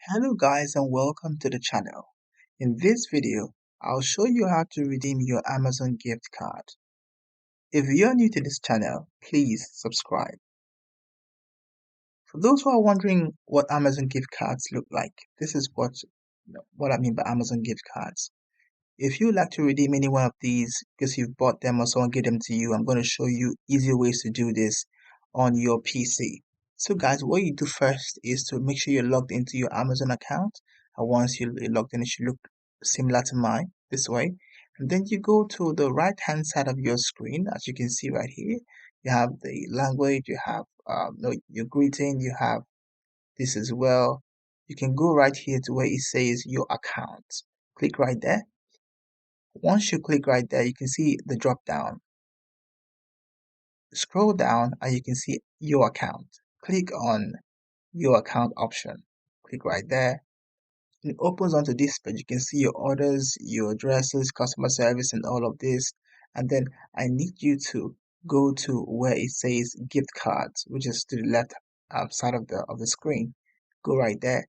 Hello guys and welcome to the channel. In this video, I'll show you how to redeem your Amazon gift card. If you're new to this channel, please subscribe. For those who are wondering what Amazon gift cards look like, this is what I mean by Amazon gift cards. If you'd like to redeem any one of these because you've bought them or someone gave them to you, I'm going to show you easy ways to do this on your PC. So guys, what you do first is to make sure you're logged into your Amazon account. And once you're logged in, it should look similar to mine this way. And then you go to the right hand side of your screen, as you can see right here. You have the language, you have your greeting, you have this as well. You can go right here to where it says your account. Click right there. Once you click right there, you can see the drop down. Scroll down and you can see your account. Click on your account option. Click right there. And it opens onto this page. You can see your orders, your addresses, customer service, and all of this. And then I need you to go to where it says gift cards, which is to the left side of the screen. Go right there,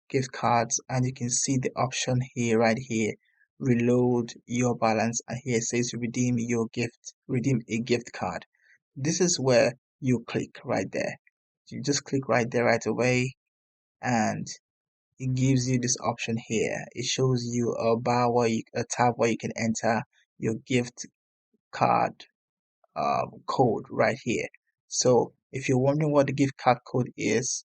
gift cards, and you can see the option here, right here. Reload your balance, and here it says redeem a gift card. This is where you click right there. You just click right there right away, and it gives you this option here. It shows you a tab where you can enter your gift card code right here. So if you're wondering what the gift card code is,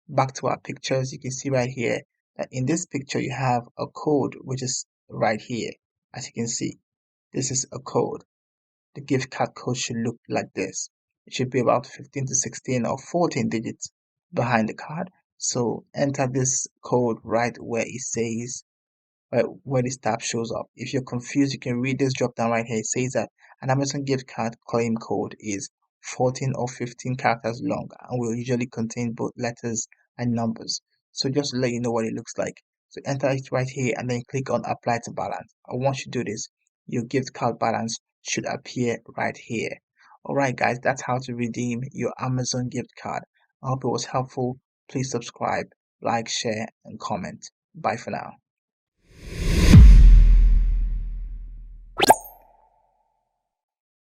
back to our pictures, you can see right here that in this picture you have a code which is right here. As you can see, this is a code. The gift card code should look like this. It should be about 15 to 16 or 14 digits behind the card. So enter this code right where it says, right where this tab shows up. If you're confused, you can read this drop down right here. It says that an Amazon gift card claim code is 14 or 15 characters long and will usually contain both letters and numbers. So just to let you know what it looks like. So enter it right here and then click on apply to balance. And once you do this, your gift card balance should appear right here. Alright guys, that's how to redeem your Amazon gift card. I hope it was helpful. Please subscribe, like, share, and comment. Bye for now.